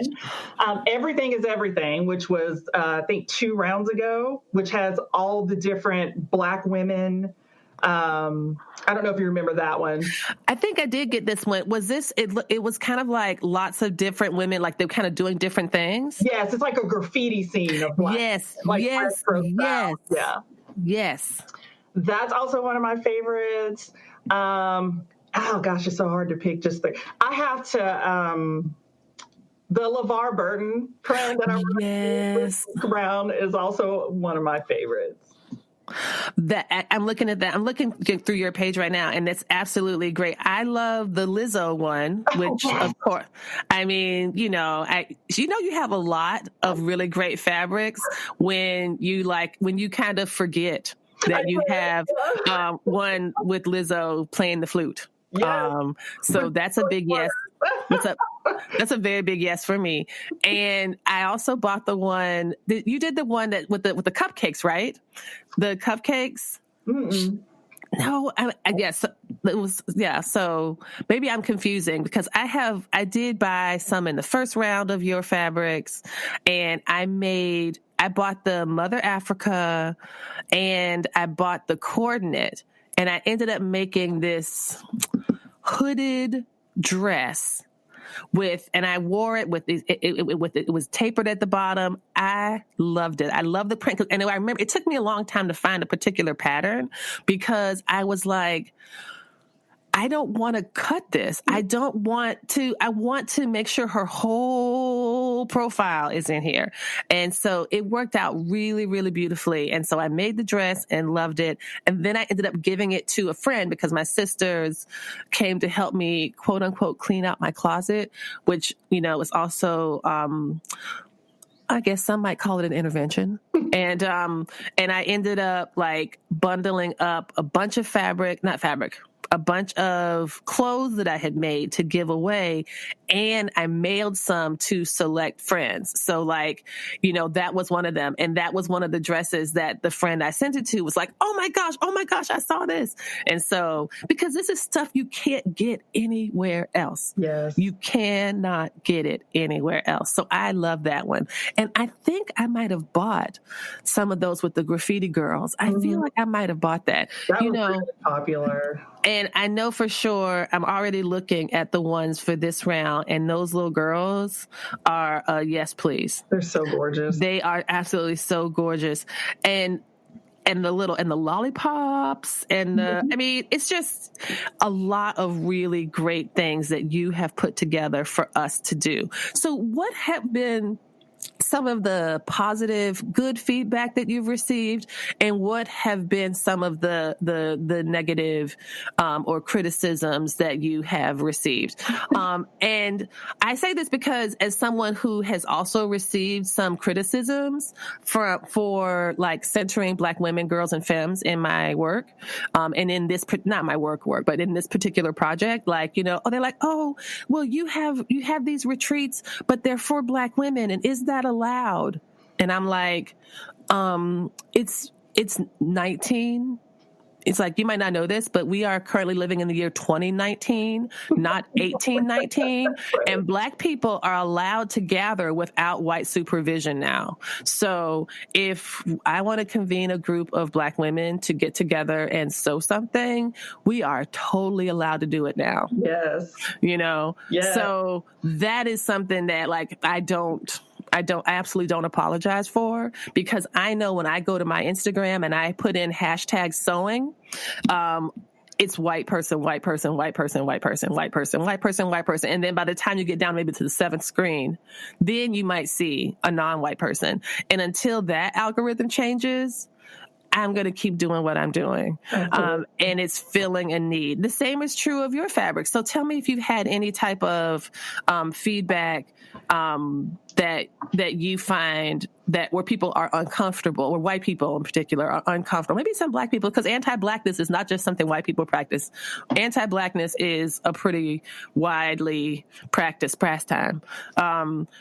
Everything is Everything, which was I think 2 rounds ago, which has all the different Black women I don't know if you remember that one. I think I did get this one. Was this, it was kind of like lots of different women, like they're kind of doing different things. Yes, it's like a graffiti scene of black. Yes, like yes, yes. Yeah. Yes. That's also one of my favorites. Oh gosh, it's so hard to pick just the, I have to, the LeVar Burton trend that I'm around is also one of my favorites. That I'm looking at that. I'm looking through your page right now, and it's absolutely great. I love the Lizzo one, which of course, I mean, you have a lot of really great fabrics when you kind of forget that you have one with Lizzo playing the flute. Yeah. So that's a big yes. That's a very big yes for me. And I also bought the one that you did, the one that with the cupcakes, right? The cupcakes. Mm-mm. No, I guess it was, yeah. So maybe I'm confusing because I did buy some in the first round of your fabrics, and I bought the Mother Africa and I bought the coordinate, and I ended up making this hooded dress and I wore it it was tapered at the bottom. I loved it. I love the print. And I remember it took me a long time to find a particular pattern because I was like, I don't want to cut this. I want to make sure her whole profile is in here. And so it worked out really, really beautifully. And so I made the dress and loved it. And then I ended up giving it to a friend because my sisters came to help me, quote unquote, clean out my closet, which, is also, I guess some might call it an intervention. And I ended up like bundling up a bunch of a bunch of clothes that I had made to give away, and I mailed some to select friends. So that was one of them. And that was one of the dresses that the friend I sent it to was like, oh my gosh, I saw this. And so, because this is stuff you can't get anywhere else. Yes. You cannot get it anywhere else. So I love that one. And I think I might have bought some of those with the graffiti girls. I feel like I might have bought that. That was really popular. And I know for sure I'm already looking at the ones for this round, and those little girls are yes, please. They're so gorgeous. They are absolutely so gorgeous. And the lollipops and it's just a lot of really great things that you have put together for us to do. So what have been some of the positive, good feedback that you've received, and what have been some of the negative or criticisms that you have received? And I say this because as someone who has also received some criticisms for like centering Black women, girls, and femmes in my work, and in this, not my work, but in this particular project, they're like, oh, well, you have these retreats, but they're for Black women, and is that allowed? And I'm like, it's 19. It's like, you might not know this, but we are currently living in the year 2019, not 1819. And Black people are allowed to gather without white supervision now. So if I want to convene a group of Black women to get together and sew something, we are totally allowed to do it now. Yes. Yes. So that is something that I absolutely don't apologize for, because I know when I go to my Instagram and I put in hashtag sewing, it's white person, white person, white person, white person, white person, white person, white person. And then by the time you get down maybe to the 7th screen, then you might see a non-white person. And until that algorithm changes, I'm going to keep doing what I'm doing. And it's filling a need. The same is true of your fabric. So tell me if you've had any type of feedback that you find that where people are uncomfortable, or white people in particular are uncomfortable, maybe some Black people, because anti-Blackness is not just something white people practice. Anti-Blackness is a pretty widely practiced pastime.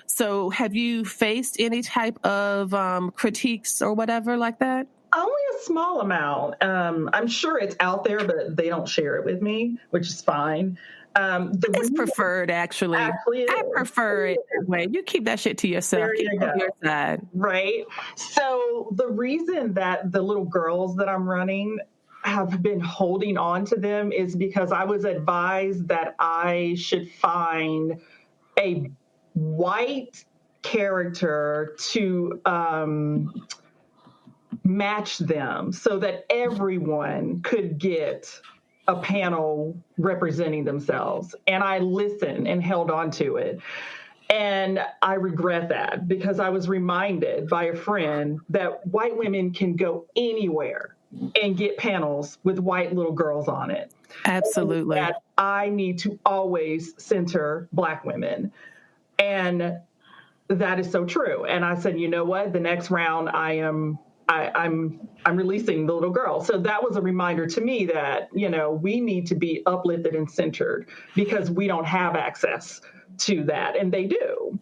So have you faced any type of critiques or whatever like that? Only a small amount. I'm sure it's out there, but they don't share it with me, which is fine. It's preferred, actually. I prefer it that way. You keep that shit to yourself. Keep it on your side. Right. So the reason that the little girls that I'm running have been holding on to them is because I was advised that I should find a white character to match them so that everyone could get a panel representing themselves. And I listened and held on to it. And I regret that because I was reminded by a friend that white women can go anywhere and get panels with white little girls on it. Absolutely. And that I need to always center Black women. And that is so true. And I said, you know what? The next round I'm releasing the little girl. So that was a reminder to me that, you know, we need to be uplifted and centered because we don't have access to that, and they do.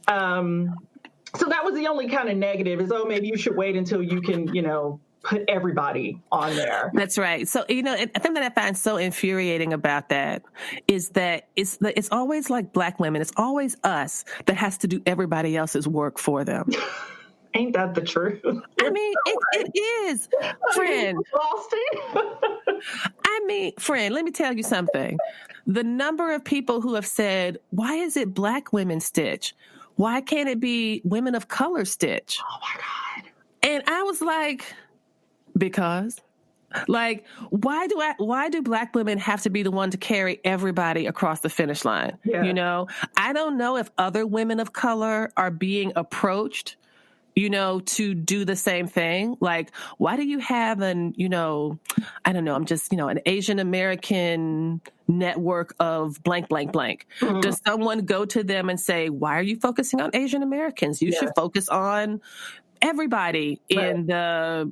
So that was the only kind of negative is, oh, maybe you should wait until you can, you know, put everybody on there. That's right. So, you know, I think that I find so infuriating about that is that it's always like Black women. It's always us that has to do everybody else's work for them. Ain't that the truth? I mean, it is, friend. I mean, friend, let me tell you something. The number of people who have said, why is it Black women stitch? Why can't it be women of color stitch? Oh, my God. And I was like, because... Like, why do Black women have to be the one to carry everybody across the finish line? Yeah. You know, I don't know if other women of color are being approached, you know, to do the same thing. Like, why do you have an Asian American network of blank, blank, blank? Mm-hmm. Does someone go to them and say, why are you focusing on Asian Americans? You should focus on everybody in the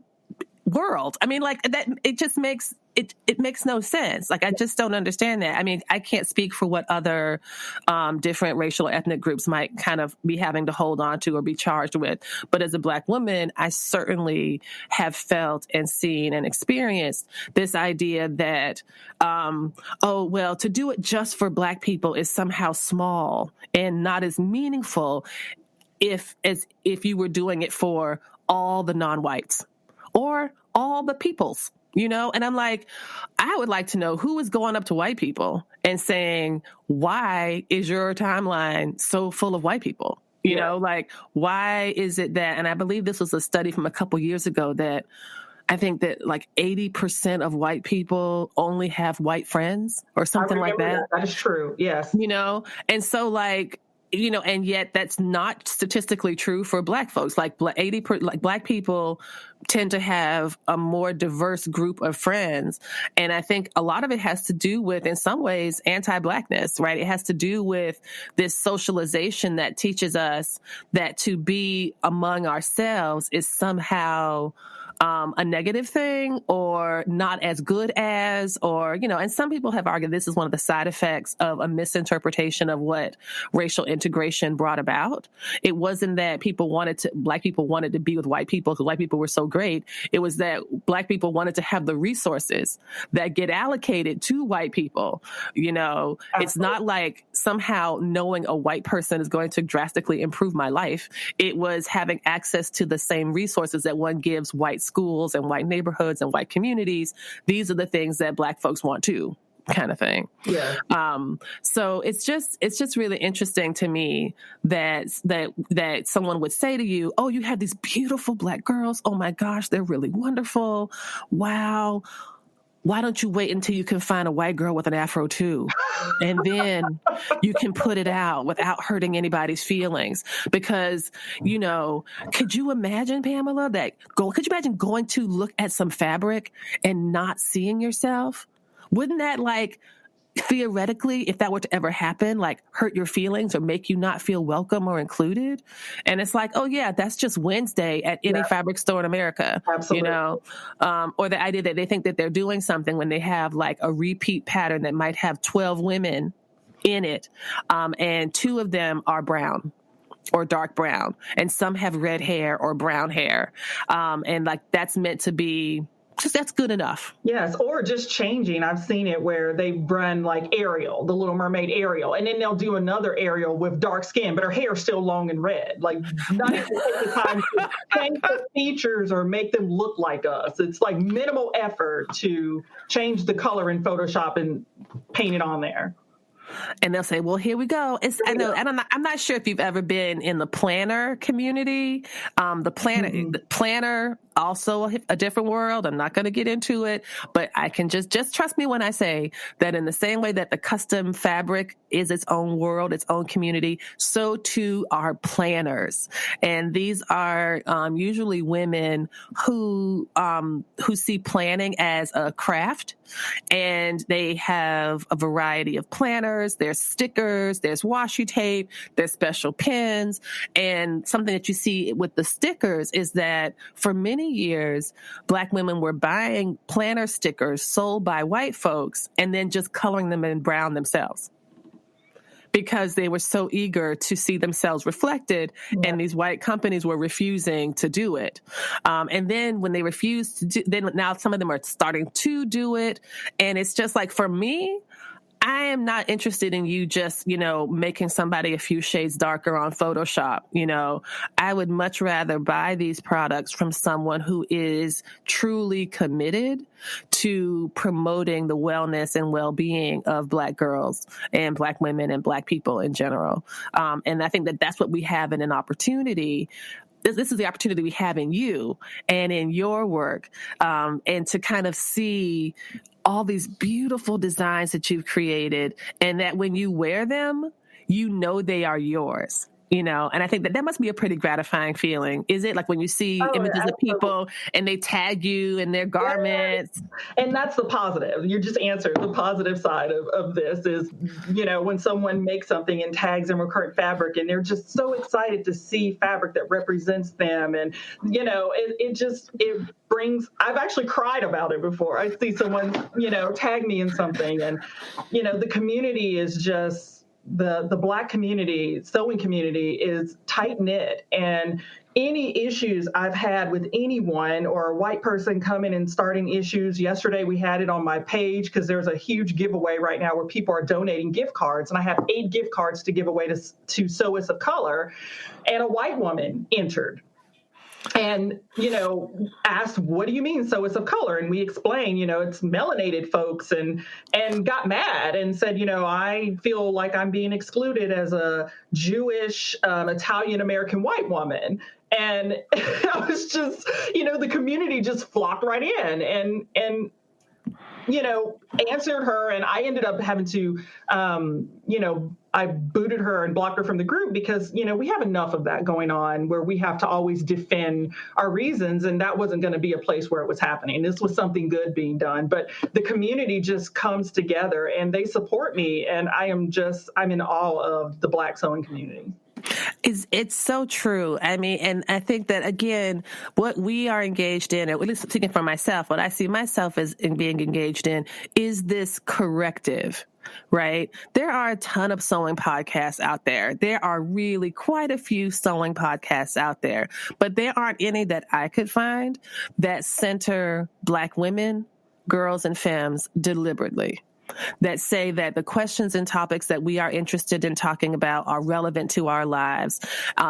world. I mean, like that, it just makes it makes no sense. Like, I just don't understand that. I mean, I can't speak for what other different racial or ethnic groups might kind of be having to hold on to or be charged with. But as a Black woman, I certainly have felt and seen and experienced this idea that, to do it just for Black people is somehow small and not as meaningful if you were doing it for all the non-whites or all the peoples, you know? And I'm like, I would like to know who is going up to white people and saying, why is your timeline so full of white people? You know, like, why is it that, and I believe this was a study from a couple years ago that I think that like 80% of white people only have white friends or something like that. That is true. Yes. You know, and so like, you know, and yet that's not statistically true for Black folks. Like Black people tend to have a more diverse group of friends. And I think a lot of it has to do with, in some ways, anti-Blackness, right? It has to do with this socialization that teaches us that to be among ourselves is somehow a negative thing or not as good as, or, you know, and some people have argued this is one of the side effects of a misinterpretation of what racial integration brought about. It wasn't that Black people wanted to be with white people because white people were so great. It was that Black people wanted to have the resources that get allocated to white people. You know, Absolutely. It's not like somehow knowing a white person is going to drastically improve my life. It was having access to the same resources that one gives white schools and white neighborhoods and white communities. These are the things that Black folks want too, kind of thing. Yeah. So it's just really interesting to me that someone would say to you, oh, you have these beautiful Black girls. Oh my gosh, they're really wonderful. Wow. Why don't you wait until you can find a white girl with an afro too? And then you can put it out without hurting anybody's feelings. Because, you know, could you imagine, Pamela, could you imagine going to look at some fabric and not seeing yourself? Wouldn't that, like, theoretically, if that were to ever happen, like hurt your feelings or make you not feel welcome or included? And it's like, oh yeah, that's just Wednesday at any fabric store in America. Absolutely. You know, or the idea that they think that they're doing something when they have like a repeat pattern that might have 12 women in it. And 2 of them are brown or dark brown, and some have red hair or brown hair. And like, that's meant to be Just that's good enough. Yes, or just changing. I've seen it where they run like Ariel, the Little Mermaid Ariel, and then they'll do another Ariel with dark skin, but her hair's still long and red. Like, not even take the time to change the features or make them look like us. It's like minimal effort to change the color in Photoshop and paint it on there. And they'll say, well, here we go. I'm not sure if you've ever been in the planner community. The planner, also a different world. I'm not going to get into it, but I can just trust me when I say that in the same way that the custom fabric is its own world, its own community, so too are planners. And these are usually women who see planning as a craft, and they have a variety of planners. There's stickers, there's washi tape, there's special pins. And something that you see with the stickers is that for many years, Black women were buying planner stickers sold by white folks and then just coloring them in brown themselves, because they were so eager to see themselves reflected, and these white companies were refusing to do it. And then when they refused to do, then now some of them are starting to do it. And it's just like, for me, I am not interested in you just, making somebody a few shades darker on Photoshop. I would much rather buy these products from someone who is truly committed to promoting the wellness and well-being of Black girls and Black women and Black people in general. And I think that that's what we have in an opportunity. This is the opportunity we have in you and in your work, and to kind of see all these beautiful designs that you've created, and that when you wear them, they are yours. And I think that must be a pretty gratifying feeling. Is it like when you see images of people and they tag you in their garments? Yes. And that's the positive. You just answered the positive side of this is, when someone makes something and tags them with current fabric, and they're just so excited to see fabric that represents them. And, it brings, I've actually cried about it before. I see someone, tag me in something, and, the community is just, the Black community, sewing community, is tight knit, and any issues I've had with anyone or a white person coming and starting issues. Yesterday we had it on my page because there's a huge giveaway right now where people are donating gift cards, and I have 8 gift cards to give away to Sewers of Color, and a white woman entered. And, asked, what do you mean Sewers of Color? And we explained, it's melanated folks, and got mad and said, I feel like I'm being excluded as a Jewish, Italian-American white woman. And I was just, the community just flocked right in and answered her. And I ended up having to, I booted her and blocked her from the group because, we have enough of that going on where we have to always defend our reasons. And that wasn't going to be a place where it was happening. This was something good being done. But the community just comes together and they support me. And I'm in awe of the Black sewing community. It's so true. I mean, and I think that, again, what we are engaged in, at least speaking for myself, what I see myself as in being engaged in is this corrective, right? There are a ton of sewing podcasts out there. There are really quite a few sewing podcasts out there, but there aren't any that I could find that center Black women, girls, and femmes deliberately, that say that the questions and topics that we are interested in talking about are relevant to our lives.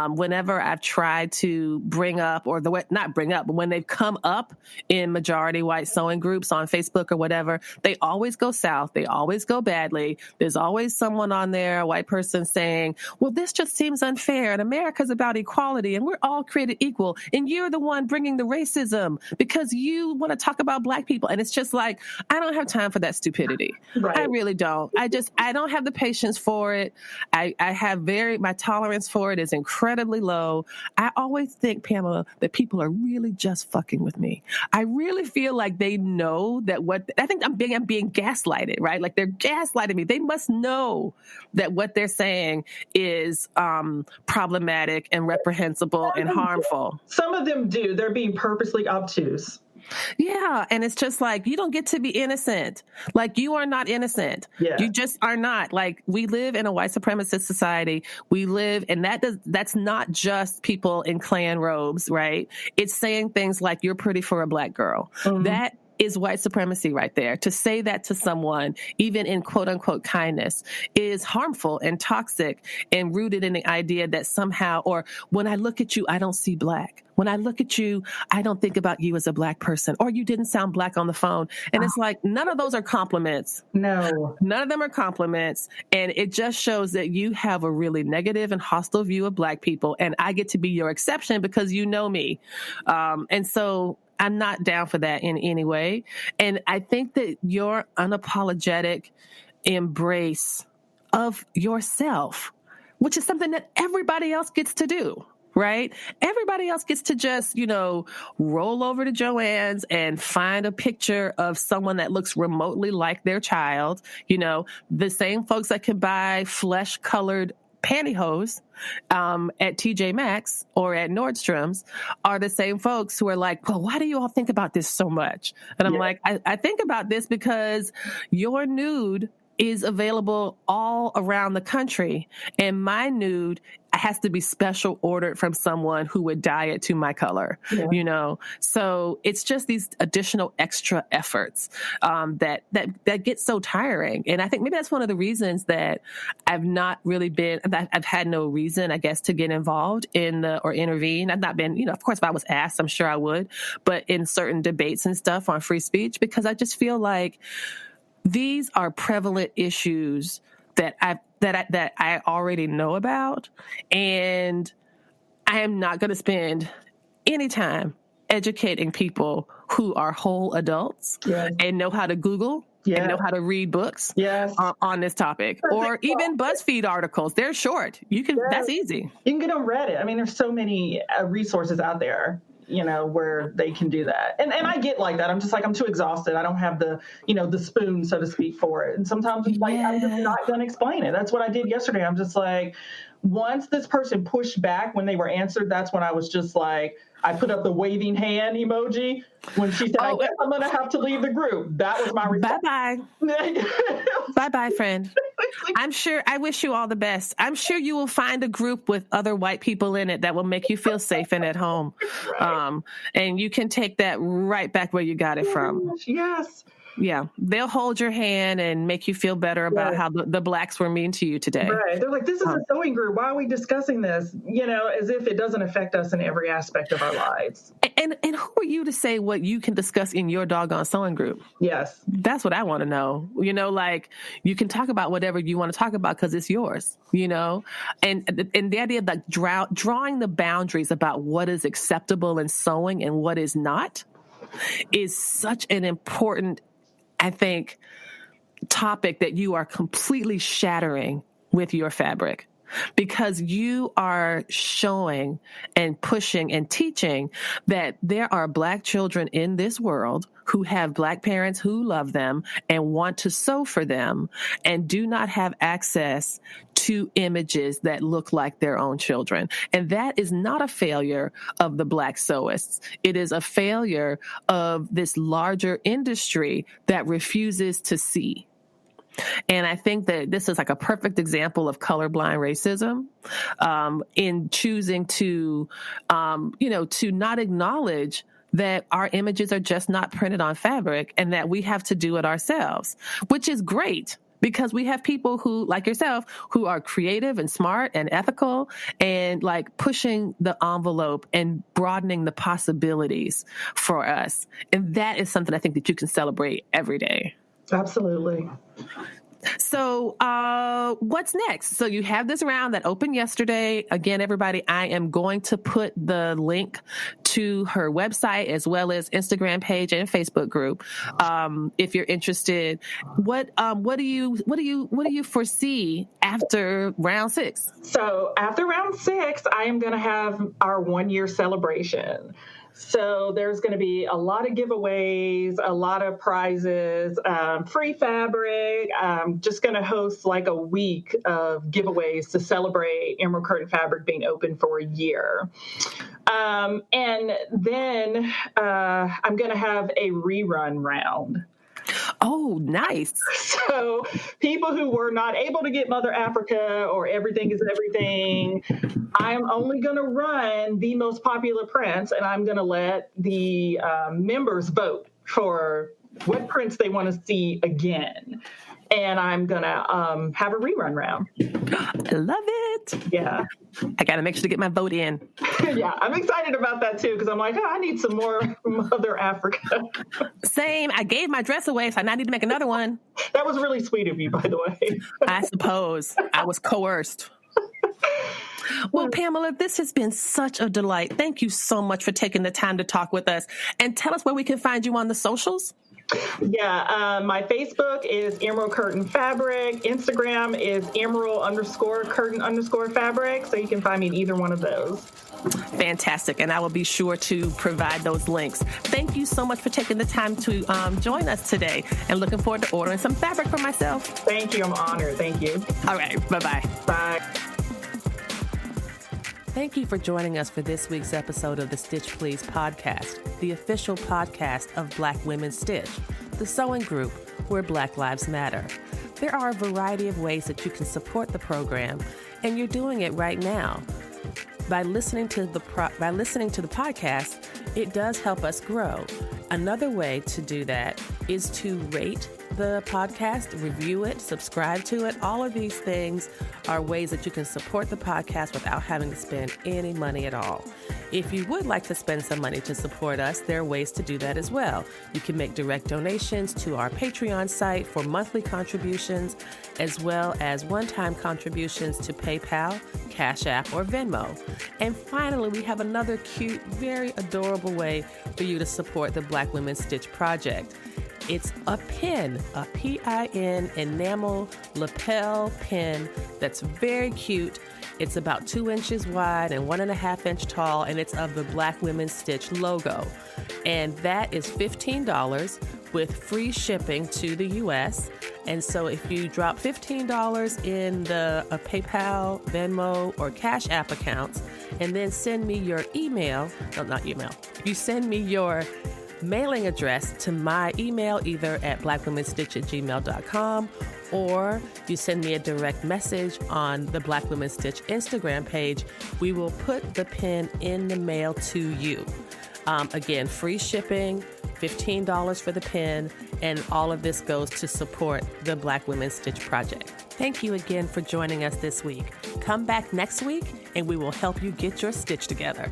Whenever I've tried to bring up, or not bring up, but when they've come up in majority white sewing groups on Facebook or whatever, they always go south. They always go badly. There's always someone on there, a white person, saying, well, this just seems unfair, and America's about equality, and we're all created equal, and you're the one bringing the racism because you want to talk about Black people. And it's just like, I don't have time for that stupidity. Right. I really don't. I don't have the patience for it. I have my tolerance for it is incredibly low. I always think, Pamela, that people are really just fucking with me. I really feel like they know that I think I'm being gaslighted, right? Like they're gaslighting me. They must know that what they're saying is problematic and reprehensible and harmful. Some of them do. They're being purposely obtuse. Yeah. And it's just like, you don't get to be innocent. Like, you are not innocent. Yeah. You just are not. Like, we live in a white supremacist society. We live, and that's not just people in Klan robes, right? It's saying things like, you're pretty for a black girl. Mm-hmm. That is white supremacy right there. To say that to someone, even in quote unquote kindness, is harmful and toxic and rooted in the idea that somehow, or when I look at you, I don't see black. When I look at you, I don't think about you as a black person, or you didn't sound black on the phone. And it's like, none of those are compliments. No. None of them are compliments. And it just shows that you have a really negative and hostile view of black people. And I get to be your exception because you know me. And so I'm not down for that in any way. And I think that your unapologetic embrace of yourself, which is something that everybody else gets to do, right? Everybody else gets to just, roll over to Joann's and find a picture of someone that looks remotely like their child. The same folks that can buy flesh-colored pantyhose at TJ Maxx or at Nordstrom's are the same folks who are like, well, why do you all think about this so much? And I'm like, I think about this because your nude is available all around the country, and my nude has to be special ordered from someone who would dye it to my color, So it's just these additional extra efforts that get so tiring. And I think maybe that's one of the reasons that I've had no reason, I guess, to get involved or intervene. I've not been, of course, if I was asked, I'm sure I would, but in certain debates and stuff on free speech, because I just feel like these are prevalent issues that I already know about, and I am not going to spend any time educating people who are whole adults and know how to Google and know how to read books on this topic, or even BuzzFeed articles. They're short. That's easy. You can get on Reddit. I mean, there's so many resources out there, where they can do that. And I get like that. I'm just like, I'm too exhausted. I don't have the, the spoon, so to speak, for it. And sometimes it's like, I'm just not going to explain it. That's what I did yesterday. I'm just like, once this person pushed back when they were answered, that's when I was just like, I put up the waving hand emoji when she said, I guess I'm going to have to leave the group. That was my response. Bye-bye. Bye-bye, friend. I wish you all the best. I'm sure you will find a group with other white people in it that will make you feel safe and at home. Right. And you can take that right back where you got it from. Yes. Yeah, they'll hold your hand and make you feel better about how the blacks were mean to you today. Right. They're like, this is a sewing group. Why are we discussing this? As if it doesn't affect us in every aspect of our lives. And who are you to say what you can discuss in your doggone sewing group? Yes. That's what I want to know. Like, you can talk about whatever you want to talk about because it's yours, And the idea of like drawing the boundaries about what is acceptable in sewing and what is not is such an important, I think, topic that you are completely shattering with your fabric, because you are showing and pushing and teaching that there are black children in this world who have black parents who love them and want to sew for them and do not have access to images that look like their own children. And that is not a failure of the black sewists. It is a failure of this larger industry that refuses to see. And I think that this is like a perfect example of colorblind racism, in choosing to not acknowledge that our images are just not printed on fabric and that we have to do it ourselves, which is great. Because we have people who, like yourself, who are creative and smart and ethical and like pushing the envelope and broadening the possibilities for us. And that is something I think that you can celebrate every day. Absolutely. So what's next? So you have this round that opened yesterday. Again, everybody, I am going to put the link to her website as well as Instagram page and Facebook group. If you're interested, what do you foresee after round 6? So after round 6, I am going to have our 1-year celebration. So there's going to be a lot of giveaways, a lot of prizes, free fabric. I'm just going to host like a week of giveaways to celebrate Emerald Curtain Fabric being open for a year. And then I'm going to have a rerun round. Oh, nice. So people who were not able to get Mother Africa or Everything is Everything, I'm only going to run the most popular prints, and I'm going to let the members vote for what prints they want to see again. And I'm going to have a rerun round. I love it. Yeah. I got to make sure to get my vote in. Yeah, I'm excited about that too, because I'm like, I need some more Mother Africa. Same. I gave my dress away, so I now need to make another one. That was really sweet of you, by the way. I suppose. I was coerced. Well, Pamela, this has been such a delight. Thank you so much for taking the time to talk with us. And tell us where we can find you on the socials. Yeah, my Facebook is Emerald Curtain Fabric. Instagram is Emerald_Curtain_Fabric. So you can find me in either one of those. Fantastic. And I will be sure to provide those links. Thank you so much for taking the time to join us today, and looking forward to ordering some fabric for myself. Thank you. I'm honored. Thank you. All right. Bye-bye. Bye. Thank you for joining us for this week's episode of the Stitch Please podcast, the official podcast of Black Women Stitch, the sewing group where Black Lives Matter. There are a variety of ways that you can support the program, and you're doing it right now. By listening to the podcast, it does help us grow. Another way to do that is to rate the podcast, review it, subscribe to it. All of these things are ways that you can support the podcast without having to spend any money at all. If you would like to spend some money to support us, there are ways to do that as well. You can make direct donations to our Patreon site for monthly contributions, as well as one-time contributions to PayPal, Cash App, or Venmo. And finally, we have another cute, very adorable way for you to support the Black Women Stitch Project. It's a pin, a PIN enamel lapel pin that's very cute. It's about 2 inches wide and 1.5 inch tall, and it's of the Black Women Stitch logo. And that is $15 with free shipping to the U.S. And so if you drop $15 in the PayPal, Venmo, or Cash App accounts, and then send me your if you send me your mailing address to my email, either at blackwomenstitch@gmail.com, or you send me a direct message on the Black Women Stitch Instagram page, we will put the pin in the mail to you. Again, free shipping, $15 for the pin, and all of this goes to support the Black Women Stitch Project. Thank you again for joining us this week. Come back next week, and we will help you get your stitch together.